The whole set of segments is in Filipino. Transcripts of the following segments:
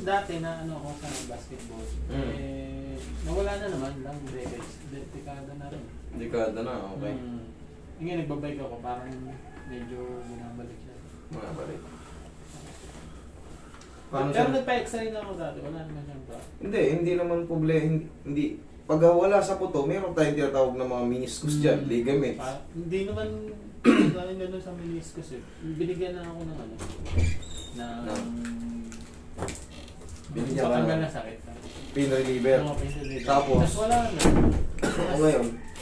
dati na ano ako sa basketball. Nawala na naman lang, dekada na rin. Dekada na, okay. Ngayon nagbabike ako, parang medyo bumabalik siya. Bumabalik. Pero nagpa-x-ray na ako dati, wala naman siyang ba? Hindi naman problema, hindi. Pag wala sa puto, meron tayong tinatawag na mga meniscus dyan, ligament. Hindi naman dahil gano'n sa meniscus eh. Binigyan na ako ng ano, binigyan ka patanggal na na sakit. pain reliever. Pain reliever. Tapos wala na.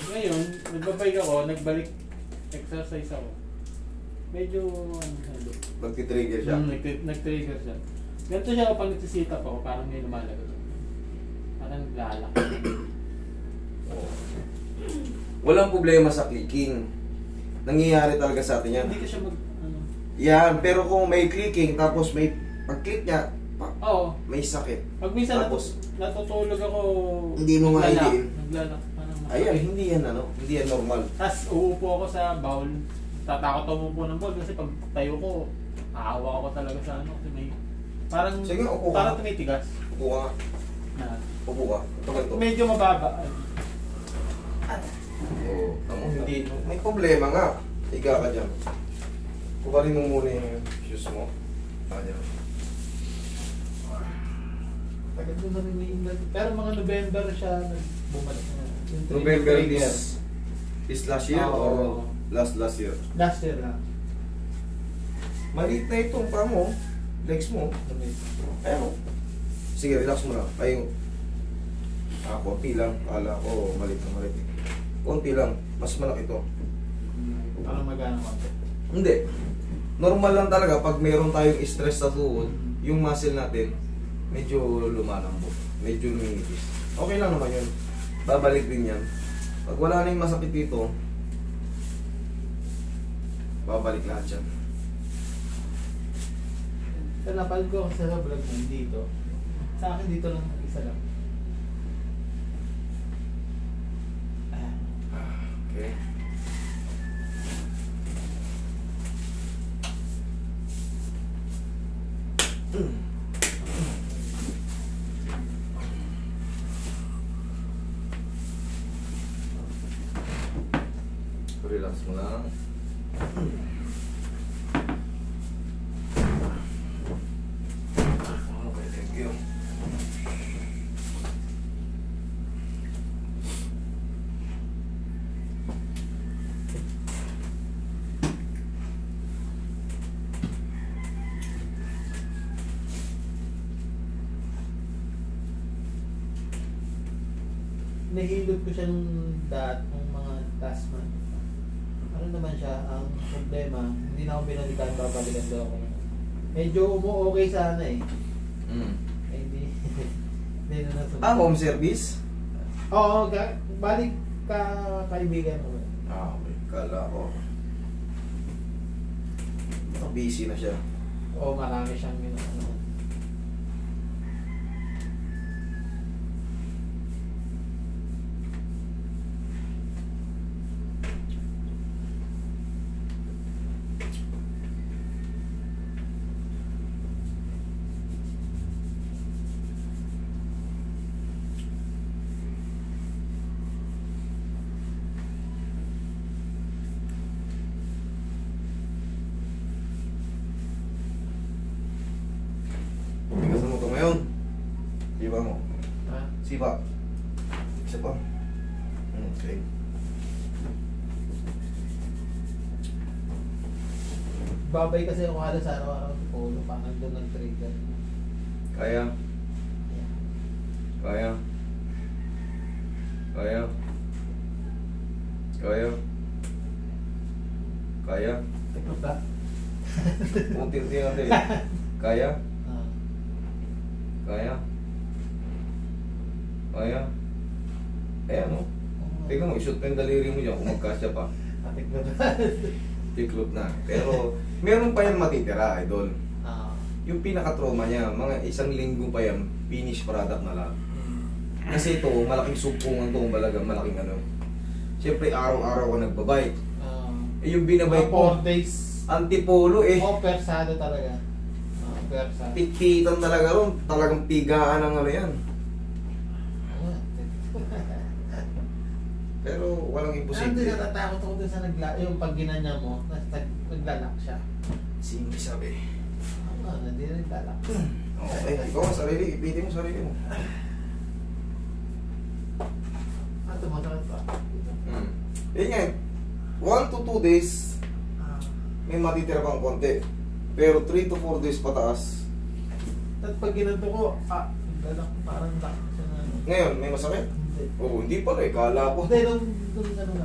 ngayon, nagbabike ako, nagbalik exercise ako. Medyo nagtitrigger siya. Nag-trigger siya. Ganito siya pag nagsisita pa ako, parang may lumalagot. Parang naglalak. Walang problema sa clicking. Nangyayari talaga sa atin yan. Hindi ko siya yan, pero kung may clicking, tapos may pag-click niya, may sakit. Pag minsan tapos natutulog ako, hindi mo maidiin. Naglalak. Ayan, hindi yan normal. Tapos uupo ako sa bowl. Tatakot ako umupo ng bowl kasi pag tayo ko, aawa ako talaga sa ano. Kasi may, parang, sige, upo ka. Parang tumitigas. Upo ka. Upo ka. Ito ganito. Medyo mababa. Hindi. May problema nga. Higa ka dyan. Kubarin mo muna yung shoes mo. Ayan. Tagal ko na rin may England. Pero mga November siya bumalik na. November this last year or last year? Last year na. Maliit na itong pa mo. Legs mo. Ayan o. Sige, relax mo lang. Ayun. Konti lang. Kala ko maliit na maliit. Konti lang. Mas malaki ito. Parang magana mo? Hindi. Normal lang talaga pag mayroon tayong stress sa tuhod, yung muscle natin medyo lumalambot. Medyo luminipis. Okay lang naman yun. Babalik din yan. Pag wala na yung masakit dito, babalik lahat yan. So, napal ko sa vlog mo dito. Sa akin dito lang isa lang. Okay. Relax mo lang. Okay, thank you. Nahilot ko siya nung mga task man. Ano naman siya, ang problema, hindi na ako binalikan, babalikan daw ako. Medyo okay sana eh. Hindi na nasunod. Home service? Oo, balik ka kaibigan mo. Okay. Kala ko. Busy na siya. Oo, marami siyang ano. Bigasan mo ito ngayon. Sipa mo. Ha? Sipa. Isa pa. Okay. Babay kasi ako halos araw-araw sa polo, parang doon nag-trigger. Kaya. Kaya. Kaya. Kaya. Kaya. Ito ba? Unti-unti natin. Kaya. Kaya. Kaya. Ayan o. Tingnan mo, ishoot pa yung daliri mo dyan kung magkasya pa. Atik na ba? Tiklop na. Pero, meron pa yan matitira, idol. Yung pinaka-trauma niya, mga 1 linggo pa yan, finish product na lang. Kasi ito, malaking supungan to, balagang malaking ano. Siyempre, araw-araw ka nagbabike. Yung binabike mo, 4 days. antipolo eh. Persado talaga. Pwersa. Pitpitan talaga ron. Talagang pigaan ang ano yan. Pero walang Hindi imposible. natatakot ako dun sa yung pag ginanya mo, naglalak siya. Sino sabi? Hindi naglalak. Okay, ikaw ang sarili. Ipitin mo sarili mo. Tumatawag pa. Yun nga, 1 to 2 days, may matitira pang konti. Pero 3 to 4 days pataas. At pag ginanto ko, naglalak, parang lock siya na. Ngayon, may masakit? Hindi. Oo, hindi pala eh. Kala ko. Hindi, nung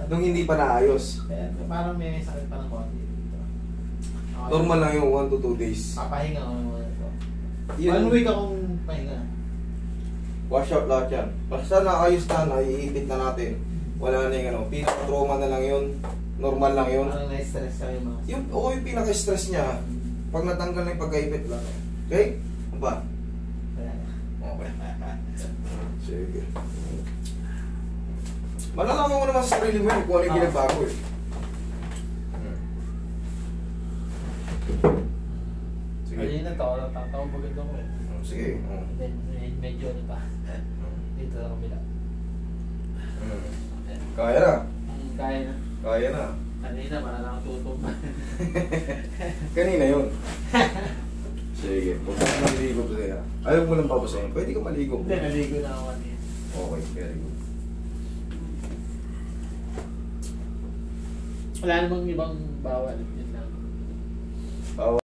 Nung hindi pa naayos. Kaya parang may sakit pa ng konti dito. Normal lang yung 1 to 2 days. Papahinga ko naman ito. Yun. 1 week akong pahinga. Wash out lahat yan. Basta naayos na, naiipit na natin. Wala na yung ano, pinaka-trauma na lang yun. Normal lang yun. Parang na-stress ka yung mga... Yung pinaka-stress niya, pag natanggal na yung pagkaipit lang. Okay? Ano ba? Okay. Sige. Malalaman mo naman sa sarili mo yun kung ano yung ginagbago eh. Sige. Kanina tatawa bagad ako eh. Sige. Then, medyo ano pa. Dito sa kabila. Kaya na. Kaya na. Kaya na. Kanina, para lang tutok. Kanina yun. Sige. Huwag ka maligo today ha. Ayaw mo lang papasayin. Pwede ka maligo. Hindi, naligo na ako kanina. Okay, very good. Wala namang ibang bawal. Yun lang. Bawal.